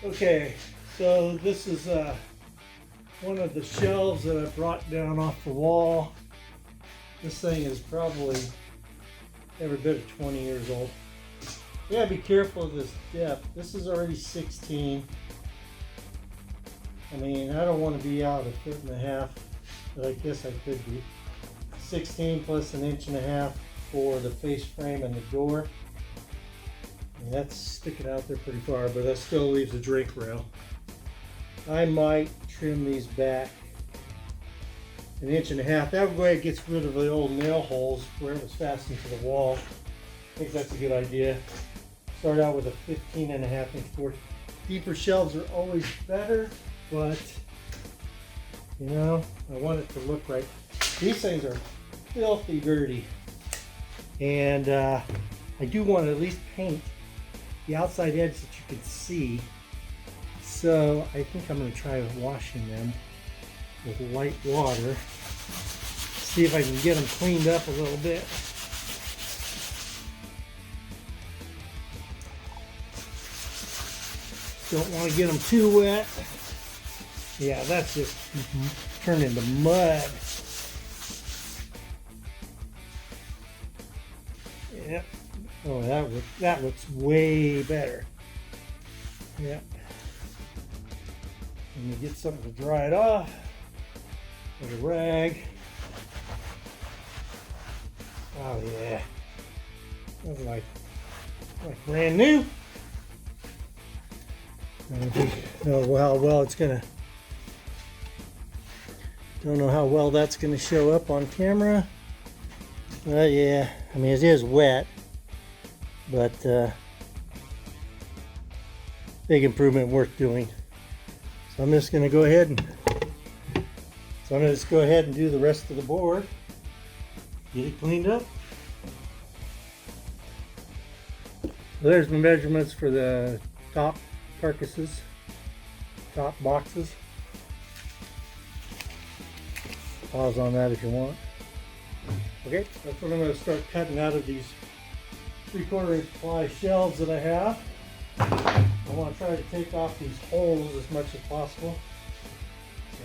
Okay, so this is one of the shelves that I brought down off the wall. This thing is probably every bit of 20 years old. You gotta be careful of this depth. This is already 16. I mean, I don't want to be out 1.5 feet, but I guess I could be. 16 plus 1.5 inches for the face frame and the door. And that's sticking out there pretty far, but that still leaves a drink rail. I might trim these back 1.5 inches. That way it gets rid of the old nail holes where it was fastened to the wall. I think that's a good idea. Start out with a 15.5 inch board. Deeper shelves are always better, but you know, I want it to look right. These things are filthy dirty, and I do want to at least paint the outside edge that you can see. So I think I'm going to try washing them with light water. See if I can get them cleaned up a little bit. Don't want to get them too wet. Yeah, that's just turned into mud. Yep. Oh, that looks way better. Yep. Let me get something to dry it off. With a rag. Oh yeah. That's like brand new. I don't know how well it's gonna. Don't know how well that's gonna show up on camera. Yeah, I mean it is wet, but big improvement worth doing. So I'm just gonna go ahead and do the rest of the board. Get it cleaned up. There's my measurements for the top carcasses, top boxes. Pause on that if you want. Okay, that's what I'm going to start cutting out of these 3/4 inch ply shelves that I have. I want to try to take off these holes as much as possible. So,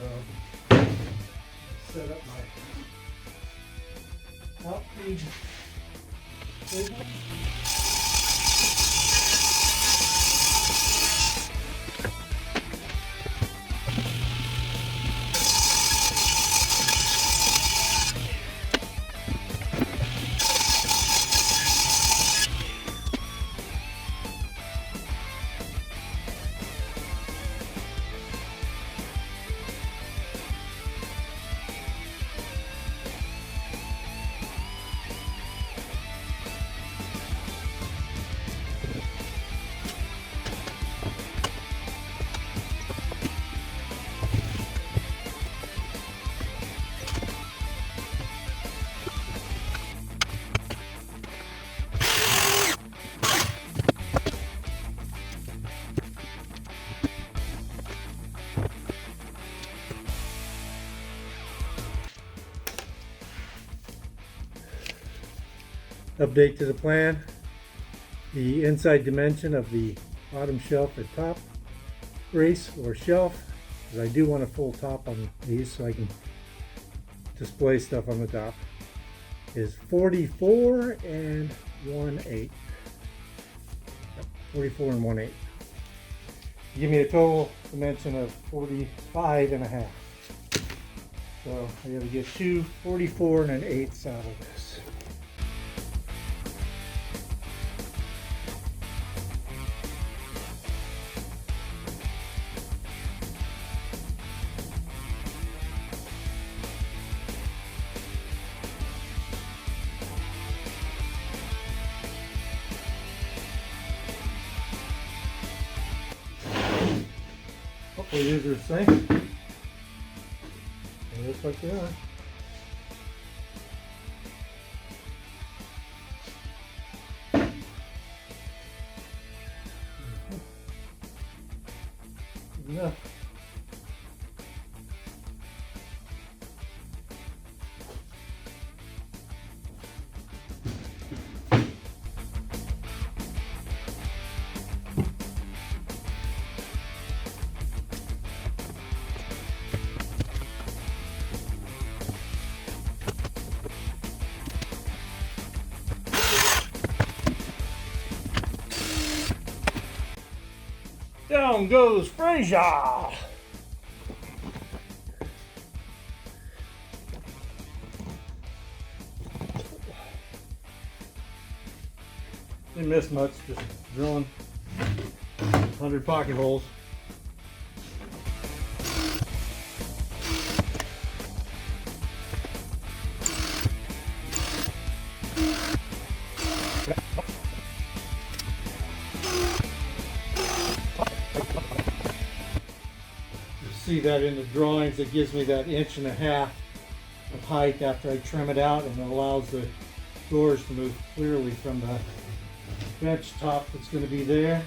set up my outfeed table. Update to the plan. The inside dimension of the bottom shelf and top brace or shelf, because I do want a full top on these so I can display stuff on the top, is 44 and 1/8. 44 and 1/8. Give me a total dimension of 45.5. So I gotta get two 44 and 1/8 out of this. Hopefully these are the same. They look like they are. Enough. Down goes Frazier. Didn't miss much, just drilling 100 pocket holes. You see that in the drawings, it gives me that 1.5 inches of height after I trim it out, and it allows the doors to move clearly from the bench top that's going to be there.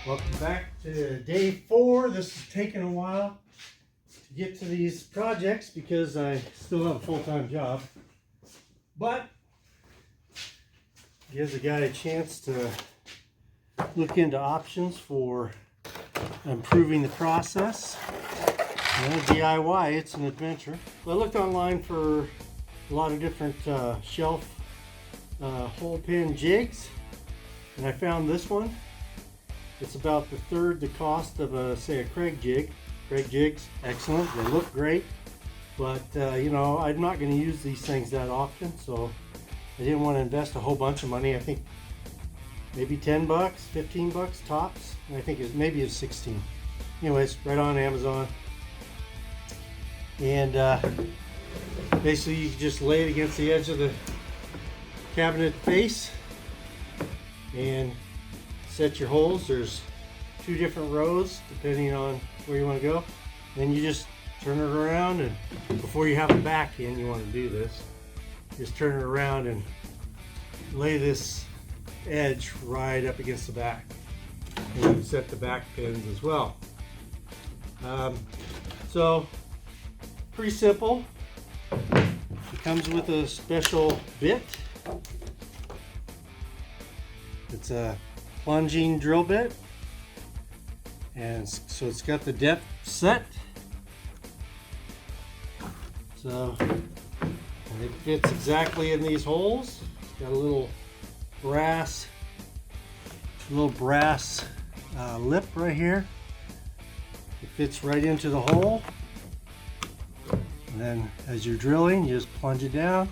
Welcome back to day 4. This is taking a while to get to these projects because I still have a full-time job, but gives a guy a chance to look into options for improving the process. DIY, it's an adventure. So I looked online for a lot of different shelf hole pin jigs, and I found this one. It's about the third the cost of say a Craig jig. Craig jigs, excellent. They look great, but you know, I'm not going to use these things that often, so I didn't want to invest a whole bunch of money. I think maybe 10 bucks, 15 bucks tops. And I think maybe it's 16. Anyways, right on Amazon. And basically you just lay it against the edge of the cabinet face and set your holes. There's 2 different rows depending on where you want to go. Then you just turn it around, and before you have it back in, you want to do this. Just turn it around and lay this edge right up against the back. And you can set the back pins as well. So pretty simple. It comes with a special bit. It's a plunging drill bit, and so it's got the depth set, so and it fits exactly in these holes. It's got a little brass lip right here. It fits right into the hole, and then as you're drilling, you just plunge it down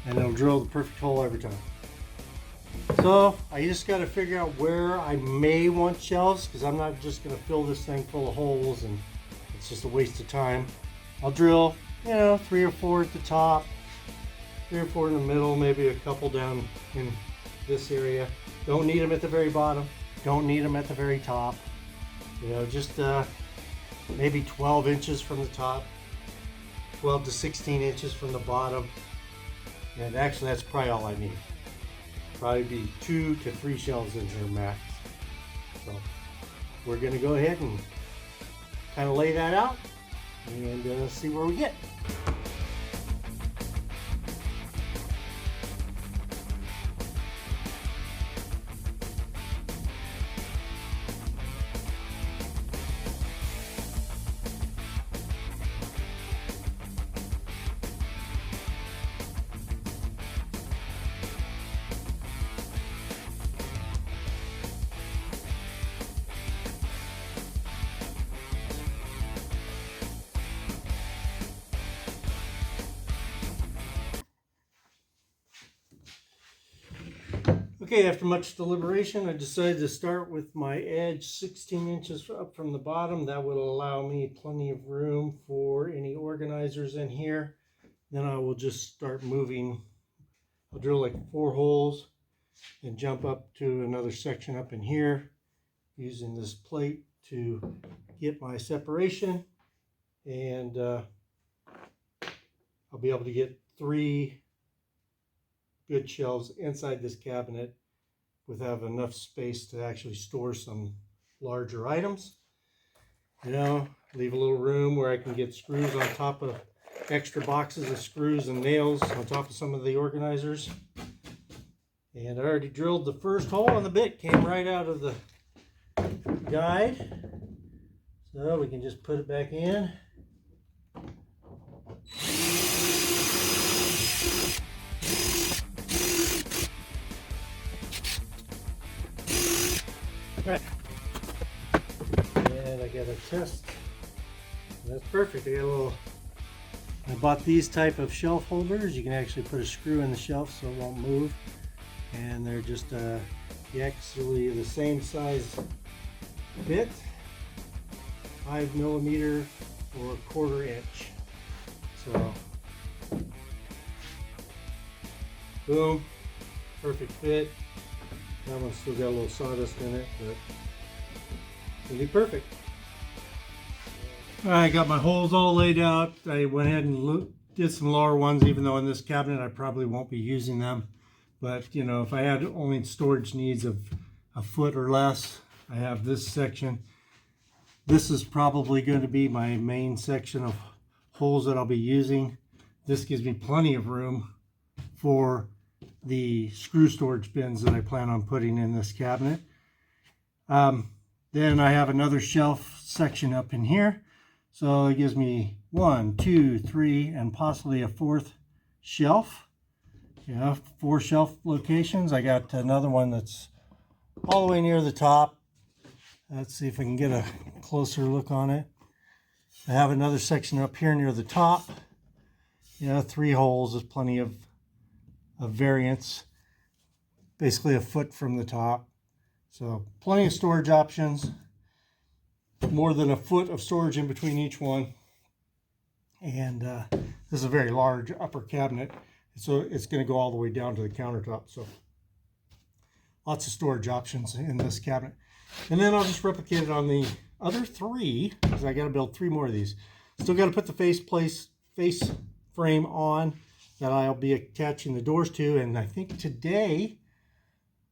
and it'll drill the perfect hole every time. So I just got to figure out where I may want shelves, because I'm not just going to fill this thing full of holes and it's just a waste of time. I'll drill, you know, 3 or 4 at the top, 3 or 4 in the middle, maybe a couple down in this area. Don't need them at the very bottom, don't need them at the very top. You know, just maybe 12 inches from the top, 12 to 16 inches from the bottom, and actually that's probably all I need. Probably be 2 to 3 shelves in here max. So we're going to go ahead and kind of lay that out and see where we get. Okay, after much deliberation, I decided to start with my edge 16 inches up from the bottom. That would allow me plenty of room for any organizers in here. Then I will just start moving. I'll drill like 4 holes and jump up to another section up in here using this plate to get my separation, and I'll be able to get 3 good shelves inside this cabinet without enough space to actually store some larger items. You know, leave a little room where I can get screws on top of extra boxes of screws and nails on top of some of the organizers. And I already drilled the first hole, and the bit came right out of the guide. So we can just put it back in. Right. And I got a test. That's perfect. I bought these type of shelf holders. You can actually put a screw in the shelf so it won't move. And they're just actually the same size bit, 5mm or 1/4 inch. So, boom, perfect fit. That one's still got a little sawdust in it, but it'll be perfect. I got my holes all laid out. I went ahead and did some lower ones, even though in this cabinet I probably won't be using them. But, you know, if I had only storage needs of a foot or less, I have this section. This is probably going to be my main section of holes that I'll be using. This gives me plenty of room for the screw storage bins that I plan on putting in this cabinet. Then I have another shelf section up in here. So it gives me 1, 2, 3, and possibly a 4th shelf. Yeah, 4 shelf locations. I got another one that's all the way near the top. Let's see if I can get a closer look on it. I have another section up here near the top. Yeah, 3 holes is plenty of variance. Basically a foot from the top. So plenty of storage options. More than a foot of storage in between each one. And this is a very large upper cabinet. So it's going to go all the way down to the countertop. So lots of storage options in this cabinet. And then I'll just replicate it on the other 3, because I got to build 3 more of these. Still got to put the face frame on that I'll be attaching the doors to. And I think today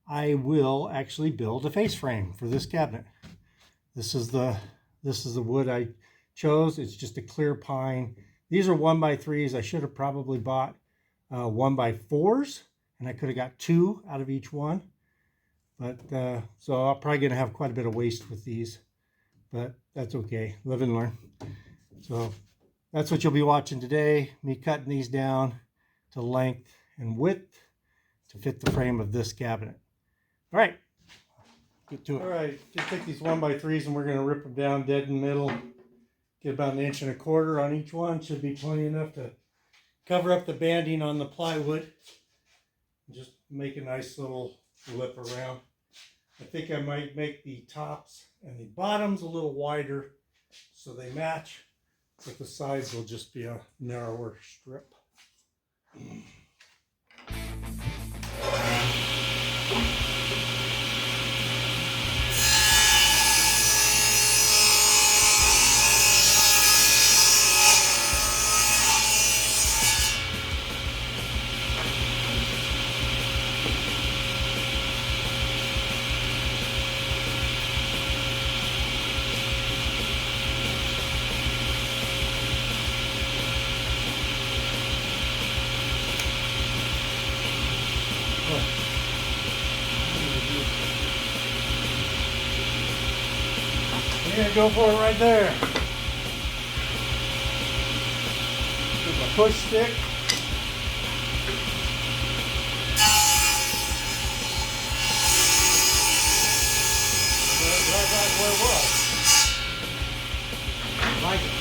I will actually build a face frame for this cabinet. This is the wood I chose. It's just a clear pine. These are 1x3s. I should have probably bought 1x4s, and I could have got 2 out of each one. But so I'm probably going to have quite a bit of waste with these, but that's okay. Live and learn. So that's what you'll be watching today. Me cutting these down to length and width to fit the frame of this cabinet. All right. Get to it. All right, just take these 1x3s and we're going to rip them down dead in the middle. Get about 1.25 inches on each one. Should be plenty enough to cover up the banding on the plywood. Just make a nice little lip around. I think I might make the tops and the bottoms a little wider so they match, but the sides will just be a narrower strip. Yeah, go for it right there. With my push stick. Right back where it was. I like it.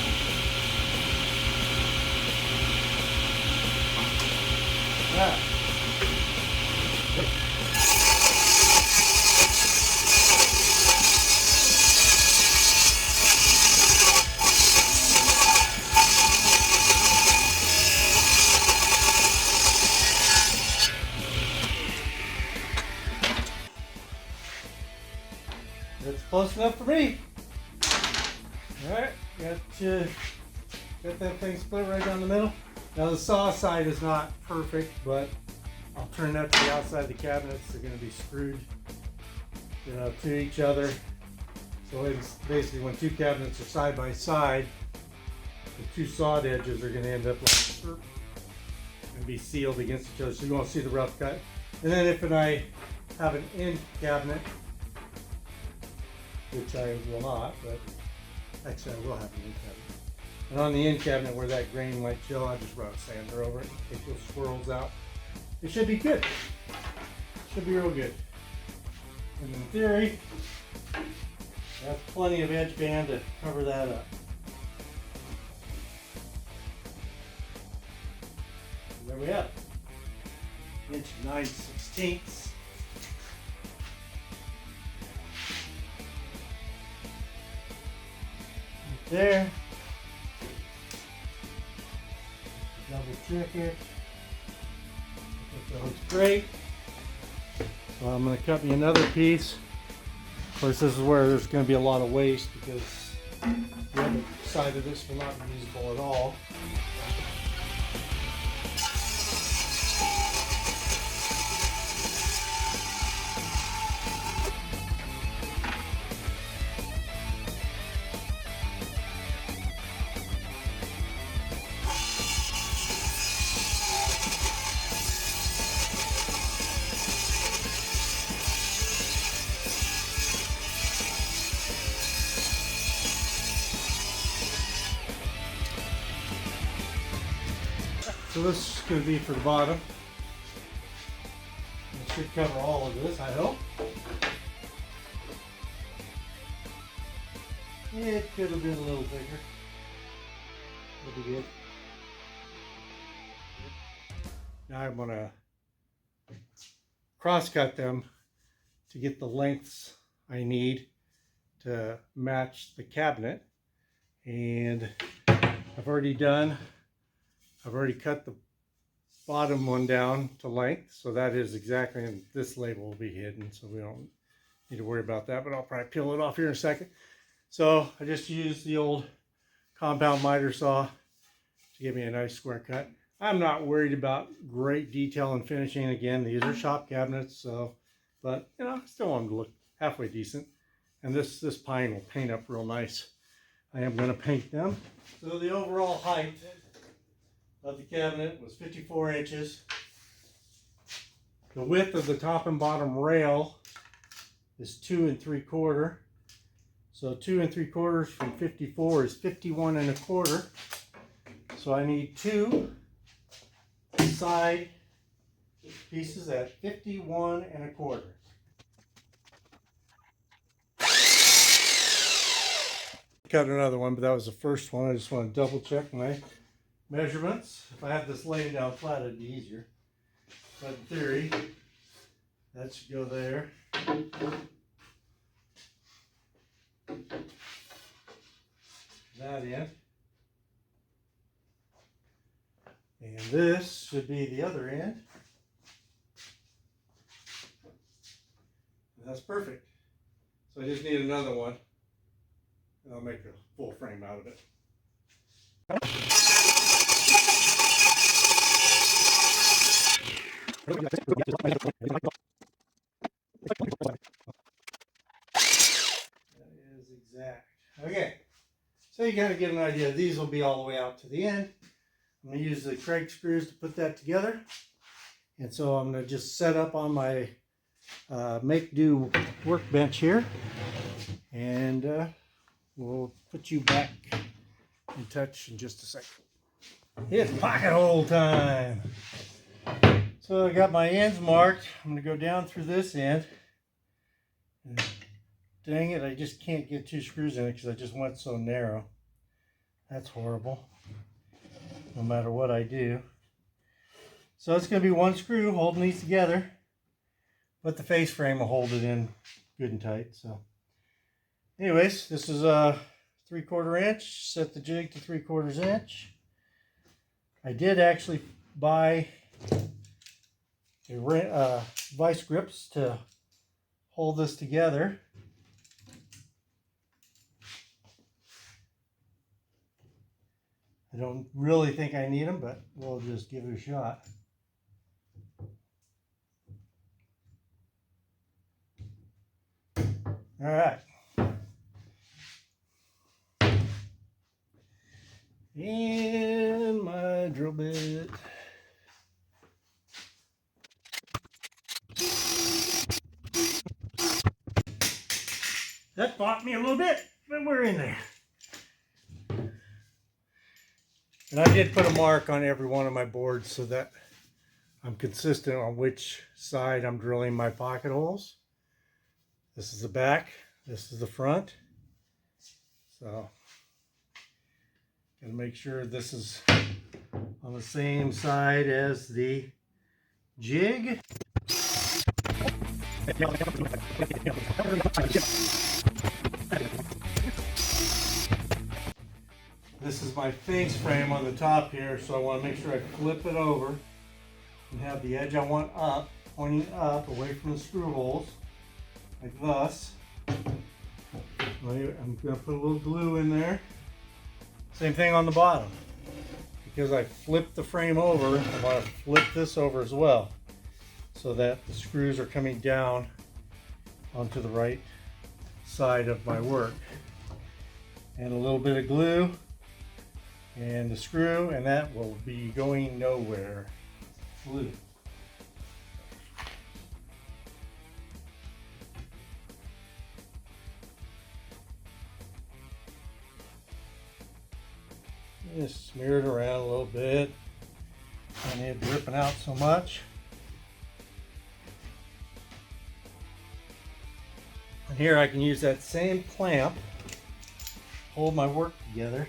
Yeah. Close enough for me. Alright, got that thing split right down the middle. Now the saw side is not perfect, but I'll turn that to the outside of the cabinets. They're going to be screwed to each other. So it's basically when two cabinets are side by side, the two sawed edges are going to end up like and be sealed against each other. So you won't see the rough cut. And then if I have an end cabinet, which I will not, but actually I will have an end cabinet. And on the end cabinet where that grain might show, I just run a sander over it, take those swirls out. It should be good. Should be real good. And in theory, that's plenty of edge band to cover that up. And there we have it. 1.9/16". Right there. Double check it. I think that looks great. So I'm going to cut me another piece. Of course, this is where there's going to be a lot of waste because the other side of this will not be usable at all. So this is going to be for the bottom. It should cover all of this, I hope. It could have been a little bigger. It'll be good. Now I'm going to cross cut them to get the lengths I need to match the cabinet. And I've already cut the bottom one down to length, so that is exactly, and this label will be hidden, so we don't need to worry about that, but I'll probably peel it off here in a second. So I just used the old compound miter saw to give me a nice square cut. I'm not worried about great detail and finishing. Again, these are shop cabinets, so, but you know, I still want them to look halfway decent. And this pine will paint up real nice. I am going to paint them. So the overall height of the cabinet was 54 inches. The width of the top and bottom rail is 2 3/4. So 2 3/4 from 54 is 51 1/4. So I need 2 side pieces at 51 1/4. Cut another one, but that was the first one. I just want to double check my measurements. If I had this laying down flat, it'd be easier. But in theory, that should go there. That end. And this should be the other end. And that's perfect. So I just need another one. And I'll make a full frame out of it. That is exact. Okay, so you kind of get an idea. These will be all the way out to the end. I'm going to use the Craig screws to put that together. And so I'm going to just set up on my make-do workbench here. And we'll put you back in touch in just a second. It's pocket hole time. So I got my ends marked. I'm going to go down through this end. And dang it, I just can't get 2 screws in it because I just went so narrow. That's horrible. No matter what I do. So it's going to be 1 screw holding these together. But the face frame will hold it in good and tight. So anyways, this is a 3/4 inch. Set the jig to 3/4 inch. I did actually buy a vice grips to hold this together. I don't really think I need them, but we'll just give it a shot. All right. And my drill bit. That bought me a little bit, but we're in there. And I did put a mark on every one of my boards so that I'm consistent on which side I'm drilling my pocket holes. This is the back, this is the front. So, gotta make sure this is on the same side as the jig. This is my face frame on the top here, so I want to make sure I flip it over and have the edge I want up, pointing up away from the screw holes, like thus. I'm going to put a little glue in there. Same thing on the bottom. Because I flipped the frame over, I want to flip this over as well, so that the screws are coming down onto the right side of my work. And a little bit of glue and the screw, and that will be going nowhere. Glue. Just smear it around a little bit. I need it dripping out so much. And here I can use that same clamp, hold my work together.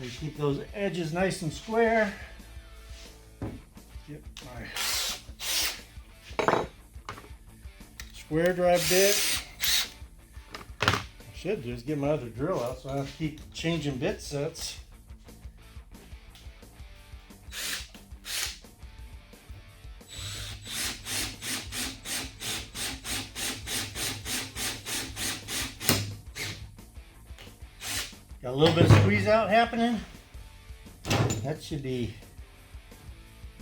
And keep those edges nice and square. Get my square drive bit. I should just get my other drill out so I don't have to keep changing bit sets. Got a little bit of squeeze out happening. That should be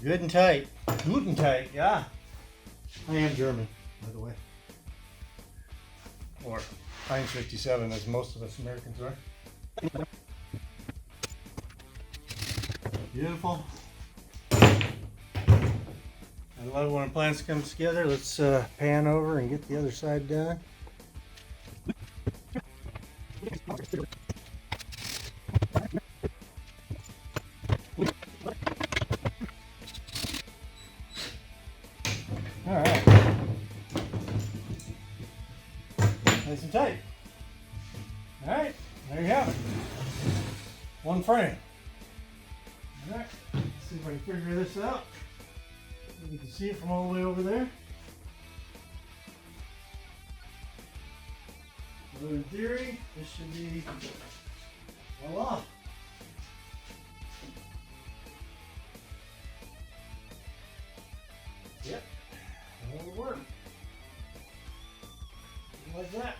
good and tight. Good and tight, yeah. I am German, by the way. Or Heinz 57, as most of us Americans are. Beautiful. I love when plants come together. Let's pan over and get the other side done. All right. Nice and tight. All right, there you have it. One frame. All right, let's see if I can figure this out. You can see it from all the way over there. So in theory, this should be voila. Yep, that'll work. Like that.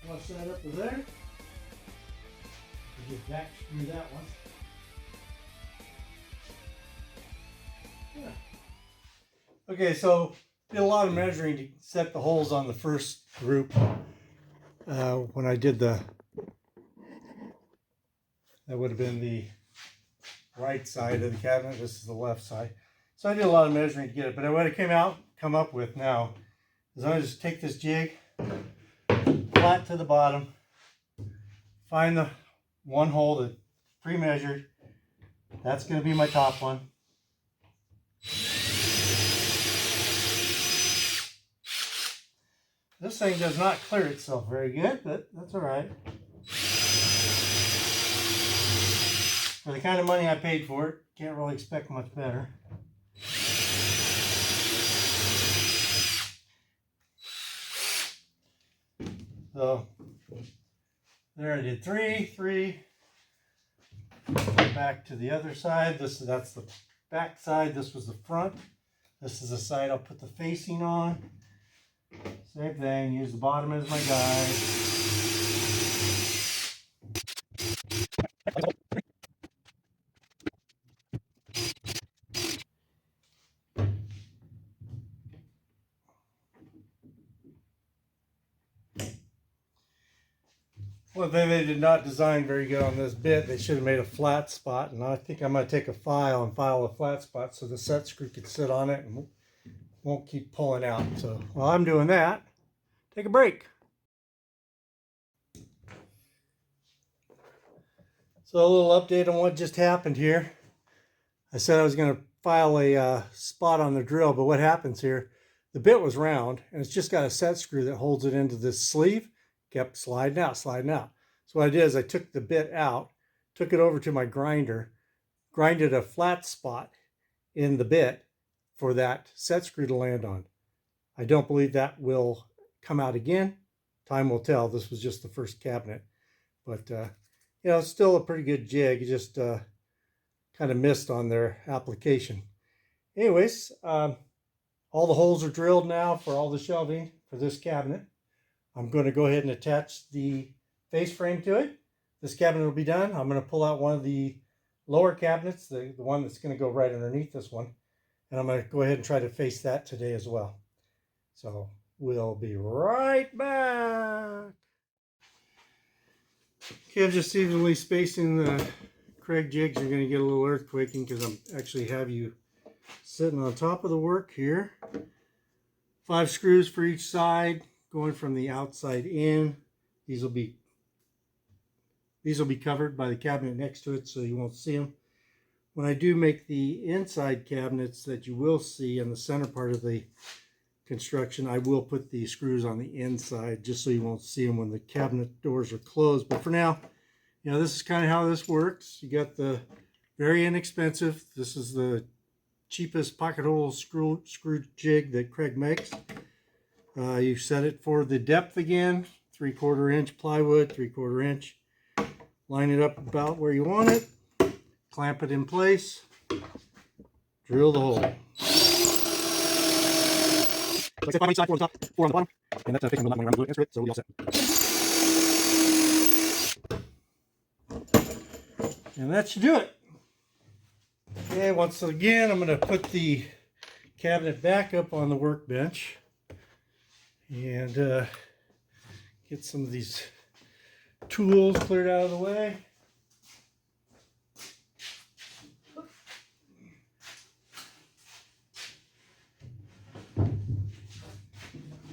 Flush that up to there. We'll just back screw that one. Yeah. Okay, so did a lot of measuring to set the holes on the first group. When I did that would have been the right side of the cabinet. This is the left side. So I did a lot of measuring to get it, but what I come up with now is I'm going to just take this jig flat to the bottom, find the one hole that pre-measured. That's going to be my top one. This thing does not clear itself very good, but that's all right. For the kind of money I paid for it, can't really expect much better. So there I did three. Back to the other side. That's the back side. This was the front. This is the side I'll put the facing on. Same thing, use the bottom as my guide. One thing they did not design very good on this bit, they should have made a flat spot, and I think I'm going to take a file and file a flat spot so the set screw could sit on it and won't keep pulling out. So while I'm doing that, take a break. So a little update on what just happened here. I said I was going to file a spot on the drill, but what happens here, the bit was round and it's just got a set screw that holds it into this sleeve. Kept sliding out, sliding out. So what I did is I took the bit out, took it over to my grinder, grinded a flat spot in the bit for that set screw to land on. I don't believe that will come out again. Time will tell. This was just the first cabinet. But, you know, it's still a pretty good jig. It just kind of missed on their application. Anyways, all the holes are drilled now for all the shelving for this cabinet. I'm going to go ahead and attach the face frame to it. This cabinet will be done. I'm going to pull out one of the lower cabinets, the one that's going to go right underneath this one. And I'm going to go ahead and try to face that today as well. So we'll be right back. Okay, I'm just evenly spacing the Craig jigs. You're going to get a little earthquaking because I'm actually have you sitting on top of the work here. 5 screws for each side, going from the outside in. These will be covered by the cabinet next to it, so you won't see them. When I do make the inside cabinets that you will see in the center part of the construction, I will put the screws on the inside just so you won't see them when the cabinet doors are closed. But for now, you know, this is kind of how this works. You got the very inexpensive, this is the cheapest pocket hole screw jig that Craig makes. You set it for the depth again, 3/4 inch plywood, 3/4 inch. Line it up about where you want it, clamp it in place, drill the hole. Like I said, 5 on each side, 4 on the top, 4 on the bottom, and that's fixing the money around the glue, so we'll be all set. And that should do it. Okay, once again, I'm going to put the cabinet back up on the workbench and get some of these tools cleared out of the way.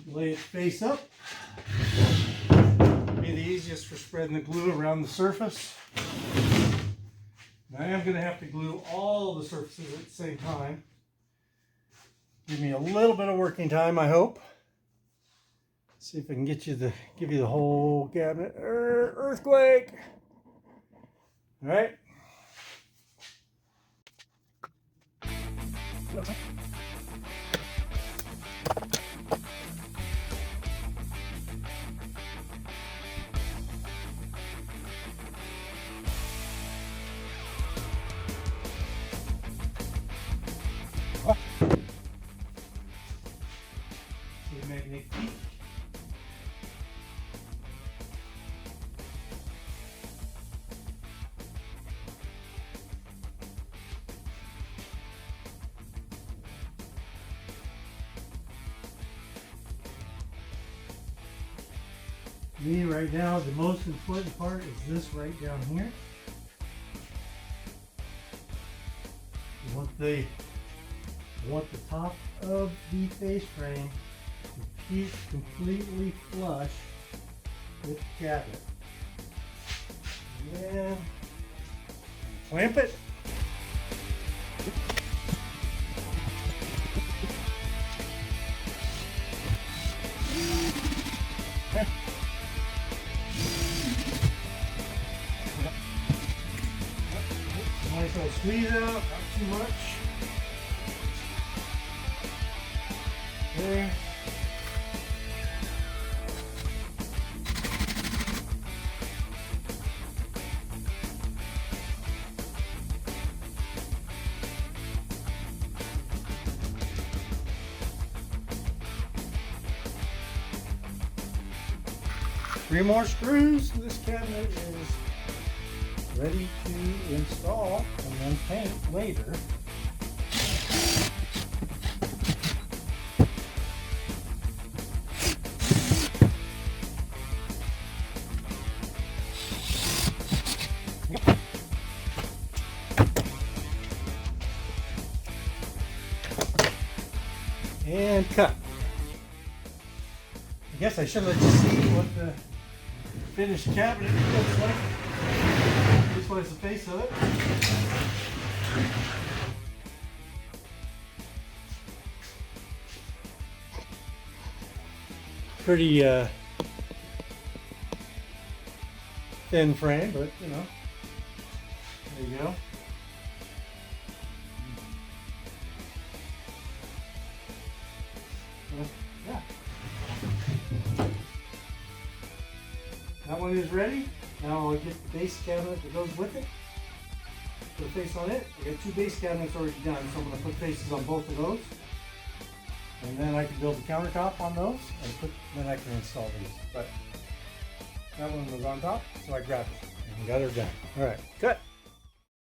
Lay it face up. Be the easiest for spreading the glue around the surface. Now I am going to have to glue all the surfaces at the same time. Give me a little bit of working time, I hope. See if I can give you the whole cabinet. Earthquake! All right. Magnetic peak. Me right now, the most important part is this right down here. You want the top of the face frame to keep completely flush with the cabinet. And clamp it. Nice little squeeze out, not too much. There. 3 more screws and this cabinet is ready to install and then paint later. And cut. I guess I should let you see what the finished cabinet looks like. This one is the face of it. Pretty thin frame, but you know, there you go. Yeah. That one is ready. Now I'll get the base cabinet that goes with it. Put a face on it. I got 2 base cabinets already done, so I'm going to put faces on both of those. And then I can build the countertop on those, and then I can install these. But that one was on top, so I grabbed it and got her done. All right, cut.